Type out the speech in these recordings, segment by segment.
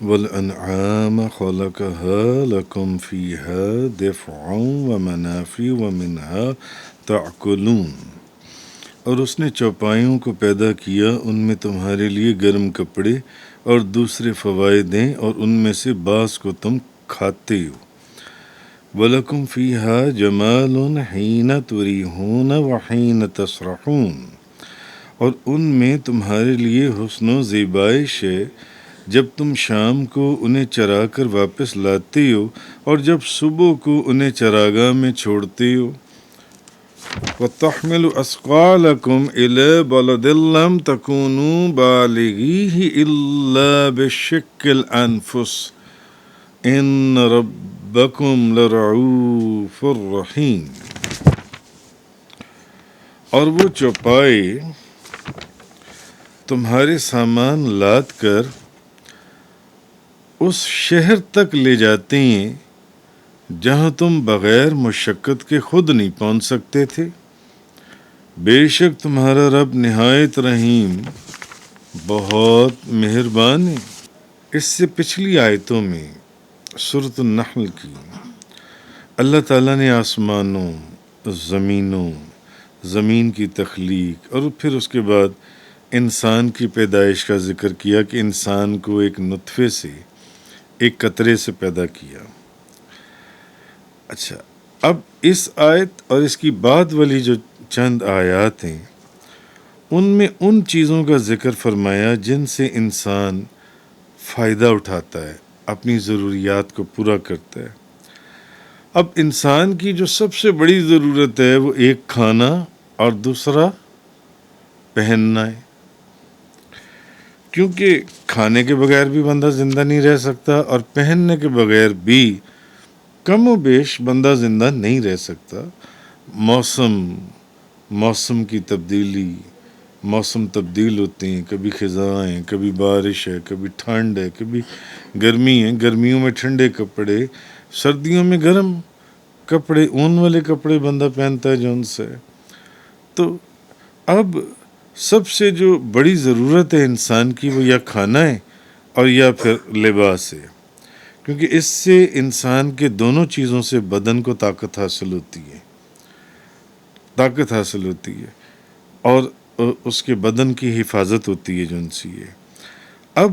والانعام خلقها لكم فيها دفع ومنافع ومنها تأكلون، اور اس نے چوپایوں کو پیدا کیا، ان میں تمہارے لیے گرم کپڑے اور دوسرے فوائد ہیں، اور ان میں سے بعض کو تم کھاتے ہو۔ وَلَكُمْ فِيهَا جَمَالٌ حِينَ تُرِيحُونَ وَحِينَ تَسْرَحُونَ، اور ان میں تمہارے لیے حسن و زیبائش ہے جب تم شام کو انہیں چرا کر واپس لاتے ہو اور جب صبح کو انہیں چراگاہ میں چھوڑتے ہو۔ وَتَحْمِلُ أَثْقَالَكُمْ إِلَى بَلَدٍ لَّمْ تَكُونُوا بَالِغِيهِ إِلَّا بِشِقِّ الْأَنفُسِ إِنَّ رَبَّكُمْ لَرَءُوفٌ رَحِيمٌ، اور وہ چوپائے تمہارے سامان لاد کر اس شہر تک لے جاتے ہیں جہاں تم بغیر مشقت کے خود نہیں پہنچ سکتے تھے۔ بے شک تمہارا رب نہایت رحیم، بہت مہربان ہے۔ اس سے پچھلی آیتوں میں سورۃ النحل کی اللہ تعالیٰ نے آسمانوں، زمینوں، زمین کی تخلیق اور پھر اس کے بعد انسان کی پیدائش کا ذکر کیا کہ انسان کو ایک نطفے سے، ایک قطرے سے پیدا کیا۔ اچھا، اب اس آیت اور اس کی بعد والی جو چند آیات ہیں ان میں ان چیزوں کا ذکر فرمایا جن سے انسان فائدہ اٹھاتا ہے، اپنی ضروریات کو پورا کرتا ہے۔ اب انسان کی جو سب سے بڑی ضرورت ہے وہ ایک کھانا اور دوسرا پہننا ہے، کیونکہ کھانے کے بغیر بھی بندہ زندہ نہیں رہ سکتا اور پہننے کے بغیر بھی کم و بیش بندہ زندہ نہیں رہ سکتا۔ موسم کی تبدیلی، موسم تبدیل ہوتے ہیں، کبھی خزاں ہیں، کبھی بارش ہے، کبھی ٹھنڈ ہے، کبھی گرمی ہے، گرمیوں میں ٹھنڈے کپڑے، سردیوں میں گرم کپڑے، اون والے کپڑے بندہ پہنتا ہے جو ان سے۔ تو اب سب سے جو بڑی ضرورت ہے انسان کی وہ یا کھانا ہے اور یا پھر لباس ہے، کیونکہ اس سے انسان کے دونوں چیزوں سے بدن کو طاقت حاصل ہوتی ہے، اور اس کے بدن کی حفاظت ہوتی ہے جو ان سے ہے۔ اب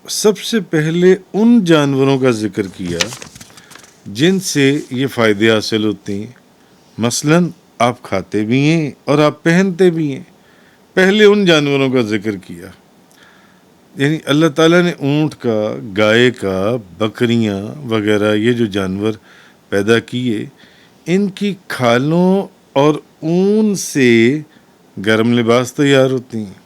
سب سے پہلے ان جانوروں کا ذکر کیا جن سے یہ فائدے حاصل ہوتے ہیں، مثلاً آپ کھاتے بھی ہیں اور آپ پہنتے بھی ہیں۔ پہلے ان جانوروں کا ذکر کیا، یعنی اللہ تعالیٰ نے اونٹ کا، گائے کا، بکریاں وغیرہ یہ جو جانور پیدا کیے، ان کی کھالوں اور اون سے گرم لباس تیار ہوتی ہیں،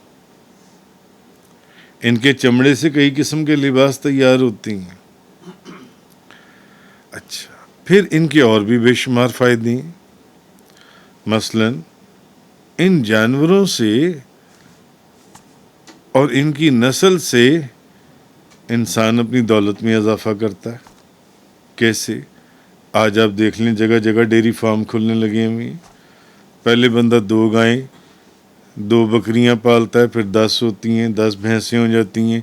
ان کے چمڑے سے کئی قسم کے لباس تیار ہوتی ہیں۔ اچھا، پھر ان کے اور بھی بے شمار فائدے ہیں، مثلاً ان جانوروں سے اور ان کی نسل سے انسان اپنی دولت میں اضافہ کرتا ہے۔ کیسے؟ آج آپ دیکھ لیں جگہ جگہ ڈیری فارم کھلنے لگے ہوئے، پہلے بندہ 2 گائیں 2 بکریاں پالتا ہے، پھر 10 ہوتی ہیں، 10 بھینسیں ہو جاتی ہیں،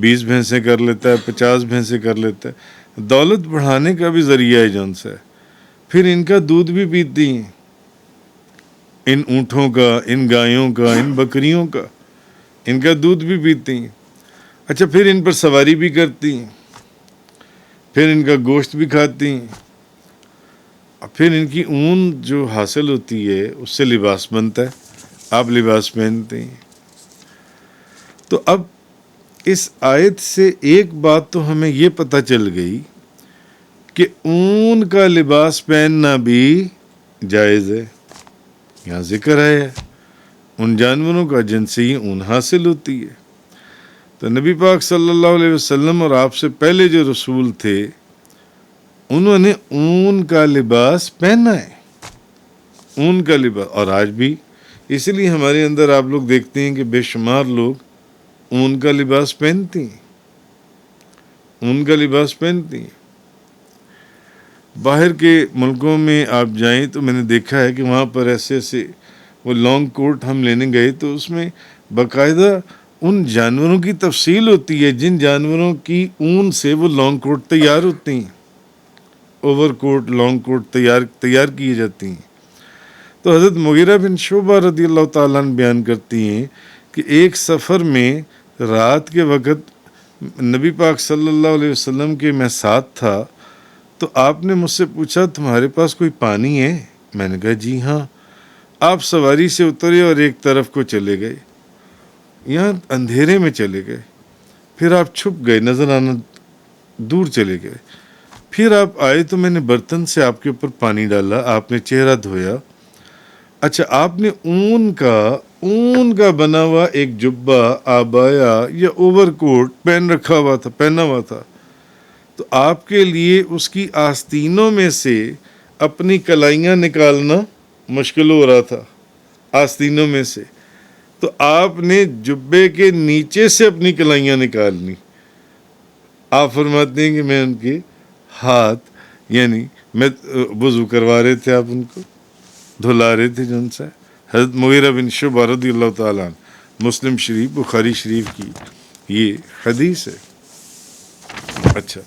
20 بھینسیں کر لیتا ہے، 50 بھینسیں کر لیتا ہے۔ دولت بڑھانے کا بھی ذریعہ ہے جون سے۔ پھر ان کا دودھ بھی پیتی ہیں، ان اونٹوں کا، ان گایوں کا، ان بکریوں کا، ان کا دودھ بھی پیتی ہیں۔ اچھا، پھر ان پر سواری بھی کرتی ہیں، پھر ان کا گوشت بھی کھاتی ہیں، پھر ان کی اون جو حاصل ہوتی ہے اس سے لباس بنتا ہے، آپ لباس پہنتے ہیں۔ تو اب اس آیت سے ایک بات تو ہمیں یہ پتہ چل گئی کہ اون کا لباس پہننا بھی جائز ہے۔ یہاں ذکر ہے ان جانوروں کا جن سے یہ اون حاصل ہوتی ہے، تو نبی پاک صلی اللہ علیہ وسلم اور آپ سے پہلے جو رسول تھے انہوں نے اون کا لباس پہنا ہے، اون کا لباس، اور آج بھی اسی لیے ہمارے اندر آپ لوگ دیکھتے ہیں کہ بے شمار لوگ اون کا لباس پہنتے ہیں، اون کا لباس پہنتے ہیں۔ باہر کے ملکوں میں آپ جائیں تو میں نے دیکھا ہے کہ وہاں پر ایسے وہ لانگ کوٹ ہم لینے گئے تو اس میں باقاعدہ ان جانوروں کی تفصیل ہوتی ہے جن جانوروں کی اون سے وہ لانگ کوٹ تیار ہوتے ہیں، اوور کوٹ لانگ کوٹ تیار کیے جاتی ہیں. تو حضرت مغیرہ بن شعبہ رضی اللہ تعالیٰ عنہ بیان کرتی ہیں کہ ایک سفر میں رات کے وقت نبی پاک صلی اللہ علیہ وسلم کے میں ساتھ تھا، تو آپ نے مجھ سے پوچھا تمہارے پاس کوئی پانی ہے؟ میں نے کہا جی ہاں. آپ سواری سے اترے اور ایک طرف کو چلے گئے، یہاں اندھیرے میں چلے گئے، پھر آپ چھپ گئے، نظر آنا دور چلے گئے، پھر آپ آئے تو میں نے برتن سے آپ کے اوپر پانی ڈالا، آپ نے چہرہ دھویا. اچھا، آپ نے اون کا بنا ہوا ایک جبہ، آبایا یا اوور کوٹ پہنا ہوا تھا، تو آپ کے لیے اس کی آستینوں میں سے اپنی کلائیاں نکالنا مشکل ہو رہا تھا، آستینوں میں سے. تو آپ نے جبے کے نیچے سے اپنی کلائیاں نکالنی. آپ فرماتے ہیں کہ میں ان کے ہاتھ، یعنی میں وضو کروا رہے تھے، آپ ان کو دھلا رہے تھے جن سے. حضرت مغیرہ بن شعبہ رضی اللہ تعالیٰ عنہ، مسلم شریف، بخاری شریف کی یہ حدیث ہے. اچھا،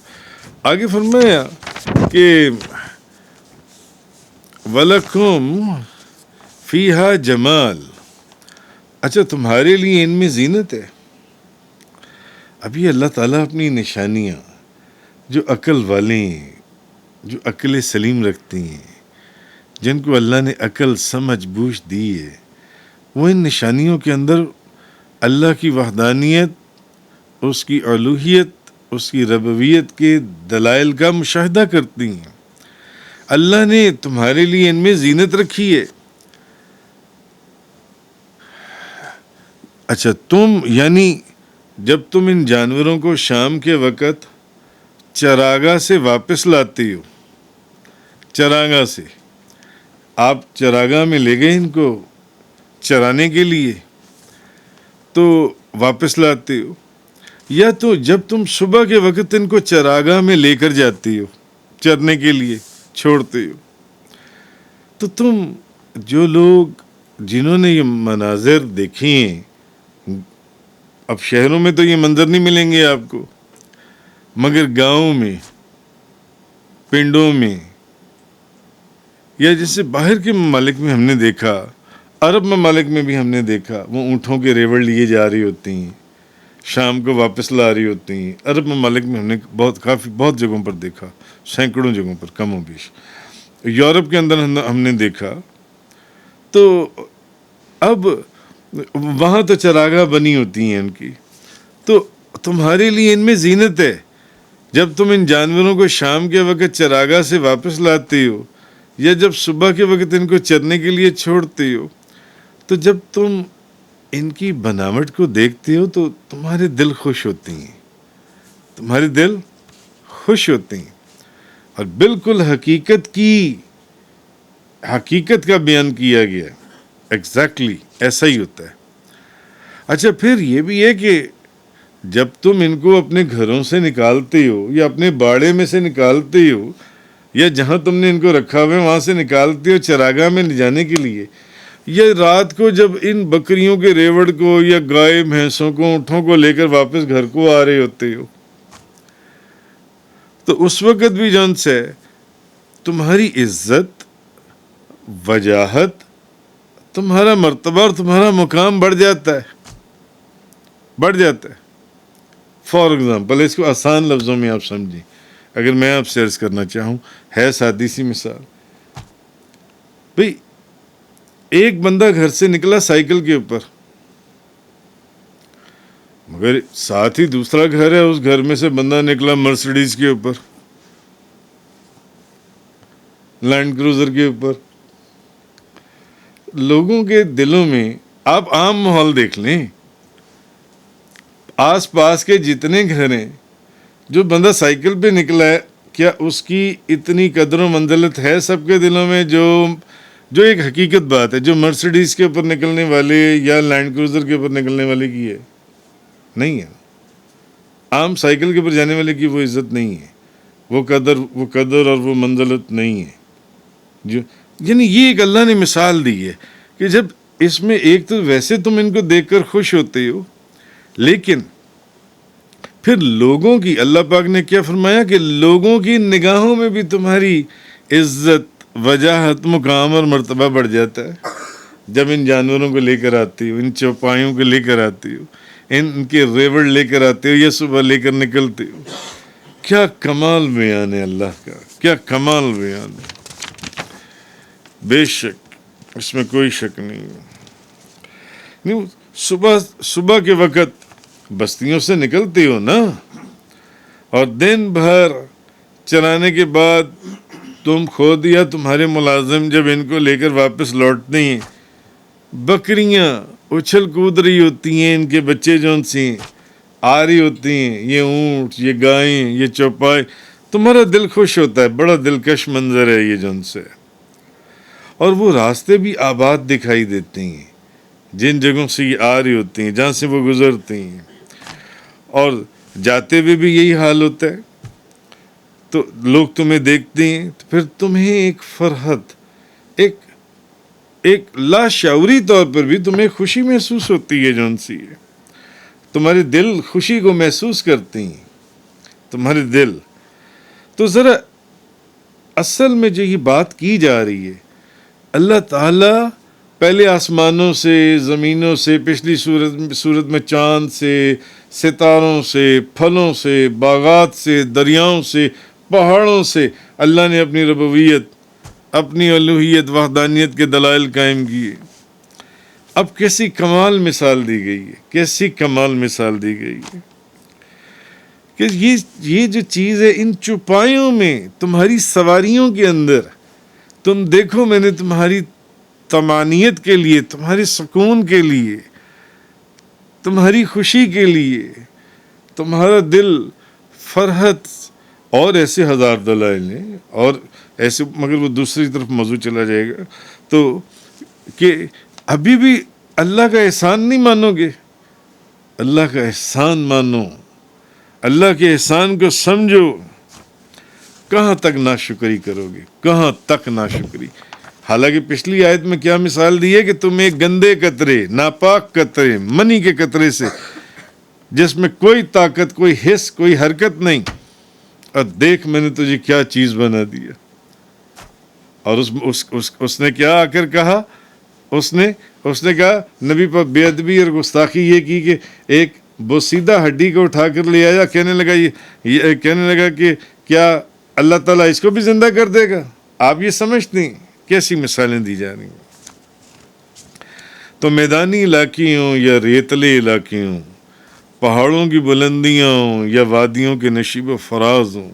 آگے فرمایا کہ وَلَكُمْ فِيهَا جَمَالٌ. اچھا، تمہارے لیے ان میں زینت ہے. ابھی اللہ تعالیٰ اپنی نشانیاں جو عقل والے ہیں، جو عقل سلیم رکھتے ہیں، جن کو اللہ نے عقل سمجھ بوجھ دی ہے، وہ ان نشانیوں کے اندر اللہ کی وحدانیت، اس کی الوہیت، اس کی ربوبیت کے دلائل کا مشاہدہ کرتی ہیں. اللہ نے تمہارے لیے ان میں زینت رکھی ہے. اچھا، یعنی جب تم ان جانوروں کو شام کے وقت چراگاہ سے واپس لاتے ہو، چراگاہ سے آپ چراگاہ میں لے گئے ان کو چرانے کے لیے، تو واپس لاتے ہو، یا تو جب تم صبح کے وقت ان کو چراگاہ میں لے کر جاتے ہو چرنے کے لیے چھوڑتے ہو. تو تم جو لوگ جنہوں نے یہ مناظر دیکھے ہیں، اب شہروں میں تو یہ منظر نہیں ملیں گے آپ کو، مگر گاؤں میں، پنڈوں میں، یا جیسے باہر کے ممالک میں ہم نے دیکھا، عرب ممالک میں بھی ہم نے دیکھا، وہ اونٹوں کے ریوڑ لیے جا رہی ہوتی ہیں، شام کو واپس لا رہی ہوتی ہیں. عرب ممالک میں ہم نے بہت جگہوں پر دیکھا، سینکڑوں جگہوں پر کم و بیش. یورپ کے اندر ہم نے دیکھا. تو اب وہاں تو چراگاہ بنی ہوتی ہیں ان کی. تو تمہارے لیے ان میں زینت ہے. جب تم ان جانوروں کو شام کے وقت چراگاہ سے واپس لاتے ہو، یا جب صبح کے وقت ان کو چرنے کے لیے چھوڑتے ہو، تو جب تم ان کی بناوٹ کو دیکھتے ہو تو تمہارے دل خوش ہوتے ہیں، تمہارے دل خوش ہوتے ہیں. اور بالکل حقیقت کا بیان کیا گیا ہے. ایگزیکٹلی ایسا ہی ہوتا ہے. اچھا، پھر یہ بھی ہے کہ جب تم ان کو اپنے گھروں سے نکالتے ہو، یا اپنے باڑے میں سے نکالتے ہو، یا جہاں تم نے ان کو رکھا ہوا ہے وہاں سے نکالتے ہو چراگاہ میں لے جانے کے لیے، یا رات کو جب ان بکریوں کے ریوڑ کو یا گائے بھینسوں کو اونٹوں کو لے کر واپس گھر کو آ رہے ہوتے ہو، تو اس وقت بھی جون سے تمہاری عزت، وجاہت، تمہارا مرتبہ اور تمہارا مقام بڑھ جاتا ہے. فار ایگزامپل، اس کو آسان لفظوں میں آپ سمجھیں، اگر میں آپ سے عرض کرنا چاہوں، ہے سادی سی مثال. بھئی ایک بندہ گھر سے نکلا سائیکل کے اوپر، مگر ساتھ ہی دوسرا گھر ہے، اس گھر میں سے بندہ نکلا مرسیڈیز کے اوپر، لینڈ کروزر کے اوپر. لوگوں کے دلوں میں آپ عام ماحول دیکھ لیں، آس پاس کے جتنے گھر ہیں، جو بندہ سائیکل پہ نکلا ہے، کیا اس کی اتنی قدر و منزلت ہے سب کے دلوں میں جو ایک حقیقت بات ہے، جو مرسیڈیز کے اوپر نکلنے والے یا لینڈ کروزر کے اوپر نکلنے والے کی ہے؟ نہیں ہے. عام سائیکل کے اوپر جانے والے کی وہ عزت نہیں ہے، وہ قدر اور وہ منزلت نہیں ہے. یعنی یہ ایک اللہ نے مثال دی ہے کہ جب اس میں ایک تو ویسے تم ان کو دیکھ کر خوش ہوتے ہو، لیکن پھر لوگوں کی، اللہ پاک نے کیا فرمایا کہ لوگوں کی نگاہوں میں بھی تمہاری عزت، وجاہت، مقام اور مرتبہ بڑھ جاتا ہے جب ان جانوروں کو لے کر آتی ہو، ان چوپایوں کو لے کر آتی ہو، ان کے ریوڑ لے کر آتے ہو یا صبح لے کر نکلتے ہو. کیا کمال بیان ہے اللہ کا، کیا کمال بیان ہے. بے شک اس میں کوئی شک نہیں ہے. صبح کے وقت بستیوں سے نکلتے ہو نا، اور دن بھر چلانے کے بعد تم خود یا تمہارے ملازم جب ان کو لے کر واپس لوٹتے ہیں، بکریاں اچھل کود رہی ہوتی ہیں، ان کے بچے جو سی آ رہی ہوتی ہیں، یہ اونٹ، یہ گائیں، یہ چوپائے، تمہارا دل خوش ہوتا ہے. بڑا دلکش منظر ہے یہ جن سے. اور وہ راستے بھی آباد دکھائی دیتے ہیں جن جگہوں سے یہ آ رہی ہوتی ہیں، جہاں سے وہ گزرتی ہیں، اور جاتے ہوئے بھی یہی حال ہوتا ہے. تو لوگ تمہیں دیکھتے ہیں تو پھر تمہیں ایک فرحت، ایک لاشعوری طور پر بھی تمہیں خوشی محسوس ہوتی ہے. جون سی ہے تمہارے دل خوشی کو محسوس کرتے ہیں، تمہارے دل. تو ذرا اصل میں جو یہ بات کی جا رہی ہے، اللہ تعالیٰ پہلے آسمانوں سے، زمینوں سے، پچھلی صورت میں چاند سے، ستاروں سے، پھلوں سے، باغات سے، دریاؤں سے، پہاڑوں سے اللہ نے اپنی ربوبیت، اپنی الوہیت، وحدانیت کے دلائل قائم کیے. اب کیسی کمال مثال دی گئی ہے، کیسی کمال مثال دی گئی ہے کہ یہ جو چیز ہے ان چوپایوں میں، تمہاری سواریوں کے اندر. تم دیکھو میں نے تمہاری طمانیت کے لیے، تمہارے سکون کے لیے، تمہاری خوشی کے لیے، تمہارا دل فرحت، اور ایسے ہزار دلائل ہیں اور ایسے، مگر وہ دوسری طرف موضوع چلا جائے گا. تو کہ ابھی بھی اللہ کا احسان نہیں مانو گے؟ اللہ کا احسان مانو، اللہ کے احسان کو سمجھو. کہاں تک ناشکری کرو گے، کہاں تک ناشکری. حالانکہ پچھلی آیت میں کیا مثال دی ہے کہ تم ایک گندے قطرے، ناپاک قطرے، منی کے قطرے سے، جس میں کوئی طاقت، کوئی حس، کوئی حرکت نہیں، اور دیکھ میں نے تجھے کیا چیز بنا دیا. اور اس نے کیا آ کر کہا، اس نے کہا نبی پر بے ادبی اور گستاخی یہ کی کہ ایک بوسیدہ ہڈی کو اٹھا کر لے آیا. کہنے لگا کہ کیا اللہ تعالیٰ اس کو بھی زندہ کر دے گا؟ آپ یہ سمجھتے ہیں کیسی مثالیں دی جا رہی ہیں. تو میدانی علاقے ہوں یا ریتلے علاقے ہوں، پہاڑوں کی بلندیاں ہوں یا وادیوں کے نشیب و فراز ہوں،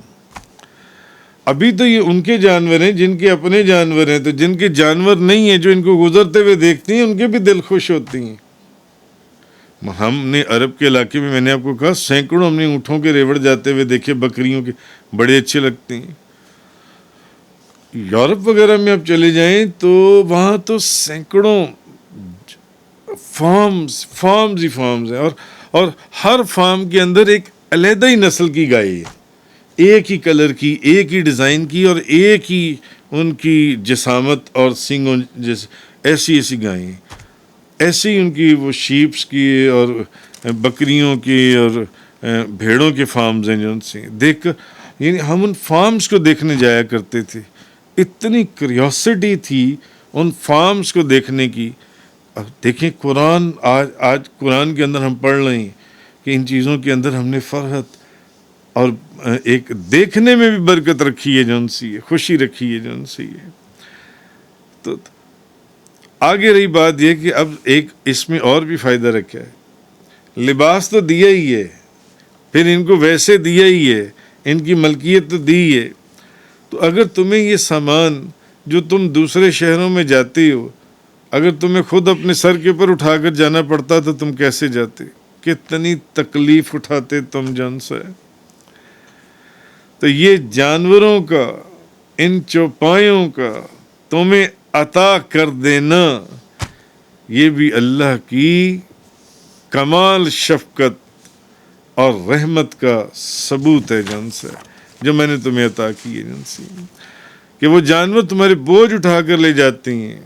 ابھی تو یہ ان کے جانور ہیں جن کے اپنے جانور ہیں. تو جن کے جانور نہیں ہیں، جو ان کو گزرتے ہوئے دیکھتی ہیں، ان کے بھی دل خوش ہوتی ہیں. ہم نے عرب کے علاقے میں نے آپ کو کہا سینکڑوں ہم نے اونٹوں کے ریوڑ جاتے ہوئے دیکھے، بکریوں کے، بڑے اچھے لگتے ہیں. یورپ وغیرہ میں آپ چلے جائیں تو وہاں تو سینکڑوں فارمز ہیں، اور ہر فارم کے اندر ایک علیحدہ ہی نسل کی گائے ہے، ایک ہی کلر کی، ایک ہی ڈیزائن کی، اور ایک ہی ان کی جسامت اور سینگوں جیسے، ایسی گائیں. ایسے ہی ان کی وہ شیپس کی اور بکریوں کی اور بھیڑوں کے فارمز ہیں جو ان سے دیکھ کر، یعنی ہم ان فارمز کو دیکھنے جایا کرتے تھے. اتنی کریوسٹی تھی ان فارمز کو دیکھنے کی. اب دیکھیں قرآن، آج قرآن کے اندر ہم پڑھ رہے ہیں کہ ان چیزوں کے اندر ہم نے فرحت اور ایک دیکھنے میں بھی برکت رکھی ہے جو ان سی ہے، خوشی رکھی ہے جو ان سی ہے. تو آگے رہی بات یہ کہ اب ایک اس میں اور بھی فائدہ رکھا ہے. لباس تو دیا ہی ہے، پھر ان کو ویسے دیا ہی ہے، ان کی ملکیت تو دی ہے. تو اگر تمہیں یہ سامان جو تم دوسرے شہروں میں جاتے ہو، اگر تمہیں خود اپنے سر کے اوپر اٹھا کر جانا پڑتا تو تم کیسے جاتے؟ کتنی تکلیف اٹھاتے تم جان سے. تو یہ جانوروں کا، ان چوپایوں کا تمہیں عطا کر دینا، یہ بھی اللہ کی کمال شفقت اور رحمت کا ثبوت ہے جان سے، جو میں نے تمہیں عطا کی ہے جان سے. کہ وہ جانور تمہارے بوجھ اٹھا کر لے جاتے ہیں،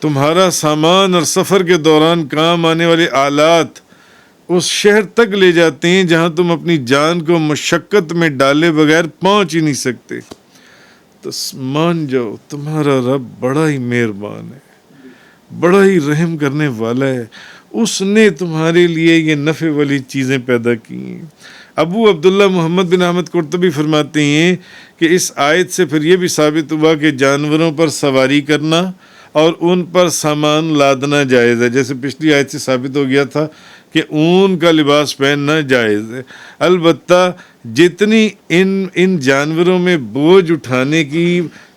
تمہارا سامان اور سفر کے دوران کام آنے والے آلات اس شہر تک لے جاتے ہیں جہاں تم اپنی جان کو مشقت میں ڈالے بغیر پہنچ ہی نہیں سکتے۔ تو مان جاؤ تمہارا رب بڑا ہی مہربان ہے، بڑا ہی رحم کرنے والا ہے، اس نے تمہارے لیے یہ نفع والی چیزیں پیدا کی ہیں۔ ابو عبداللہ محمد بن احمد قرطبی فرماتے ہیں کہ اس آیت سے پھر یہ بھی ثابت ہوا کہ جانوروں پر سواری کرنا اور ان پر سامان لادنا جائز ہے، جیسے پچھلی آیت سے ثابت ہو گیا تھا کہ اون کا لباس پہننا جائز ہے۔ البتہ جتنی ان جانوروں میں بوجھ اٹھانے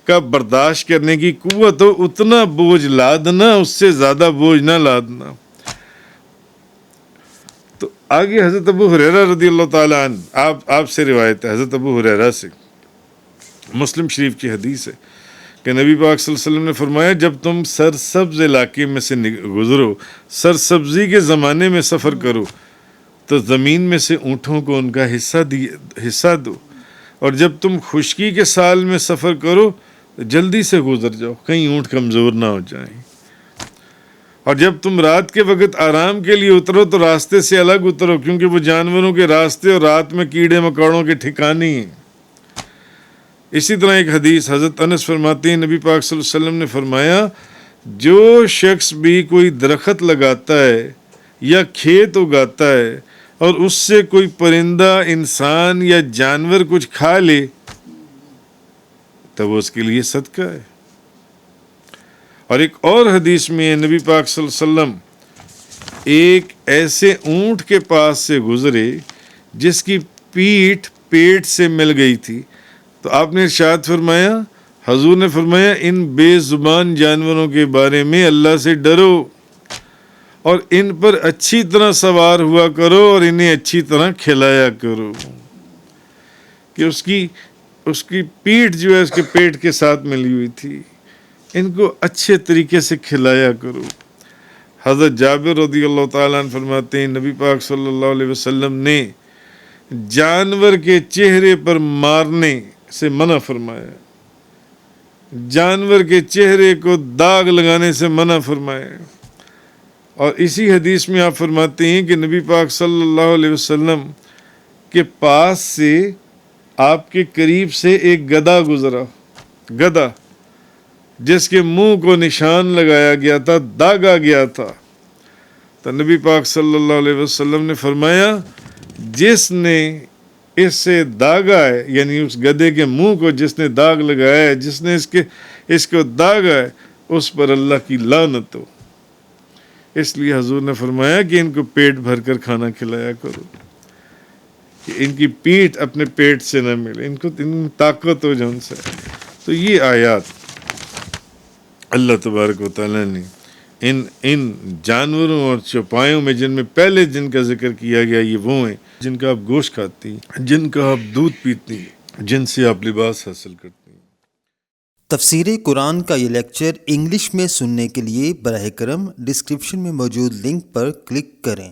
کا برداشت کرنے کی قوت ہو اتنا بوجھ لادنا، اس سے زیادہ بوجھ نہ لادنا۔ تو آگے حضرت ابو ہریرہ رضی اللہ تعالیٰ عنہ آپ سے روایت ہے، حضرت ابو ہریرہ سے، مسلم شریف کی حدیث ہے کہ نبی پاک صلی اللہ علیہ وسلم نے فرمایا جب تم سرسبز علاقے میں سے گزرو، سرسبزی کے زمانے میں سفر کرو، تو زمین میں سے اونٹوں کو ان کا حصہ دو، اور جب تم خشکی کے سال میں سفر کرو تو جلدی سے گزر جاؤ، کہیں اونٹ کمزور نہ ہو جائیں، اور جب تم رات کے وقت آرام کے لیے اترو تو راستے سے الگ اترو، کیونکہ وہ جانوروں کے راستے اور رات میں کیڑے مکوڑوں کے ٹھکانے ہیں۔ اسی طرح ایک حدیث حضرت انس فرماتے ہیں نبی پاک صلی اللہ علیہ وسلم نے فرمایا جو شخص بھی کوئی درخت لگاتا ہے یا کھیت اگاتا ہے اور اس سے کوئی پرندہ، انسان یا جانور کچھ کھا لے تو وہ اس کے لیے صدقہ ہے۔ اور ایک اور حدیث میں نبی پاک صلی اللہ علیہ وسلم ایک ایسے اونٹ کے پاس سے گزرے جس کی پیٹھ پیٹ سے مل گئی تھی، تو آپ نے ارشاد فرمایا، حضور نے فرمایا ان بے زبان جانوروں کے بارے میں اللہ سے ڈرو اور ان پر اچھی طرح سوار ہوا کرو اور انہیں اچھی طرح کھلایا کرو، کہ اس کی پیٹھ جو ہے اس کے پیٹ کے ساتھ ملی ہوئی تھی، ان کو اچھے طریقے سے کھلایا کرو۔ حضرت جابر رضی اللہ تعالیٰ عنہ فرماتے ہیں نبی پاک صلی اللہ علیہ وسلم نے جانور کے چہرے پر مارنے سے منع فرمایا، جانور کے چہرے کو داغ لگانے سے منع فرمایا۔ اور اسی حدیث میں آپ فرماتے ہیں کہ نبی پاک صلی اللہ علیہ وسلم کے پاس سے آپ کے قریب سے ایک گدھا گزرا، گدھا جس کے منہ کو نشان لگایا گیا تھا، داغا گیا تھا، تو نبی پاک صلی اللہ علیہ وسلم نے فرمایا جس نے اس سے داغا ہے، یعنی اس گدھے کے منہ کو جس نے داغ لگایا ہے، جس نے اس کو داغا ہے، اس پر اللہ کی لعنت ہو۔ اس لیے حضور نے فرمایا کہ ان کو پیٹ بھر کر کھانا کھلایا کرو، کہ ان کی پیٹھ اپنے پیٹ سے نہ ملے، ان کو طاقت ہو جو ان سے۔ تو یہ آیات اللہ تبارک و تعالیٰ نے ان جانوروں اور چوپایوں میں جن میں پہلے جن کا ذکر کیا گیا یہ وہ ہیں جن کا آپ گوشت کھاتی ہیں، جن کا آپ دودھ پیتی ہیں، جن سے آپ لباس حاصل کرتی ہیں۔ تفسیر قرآن کا یہ لیکچر انگلش میں سننے کے لیے براہ کرم ڈسکرپشن میں موجود لنک پر کلک کریں۔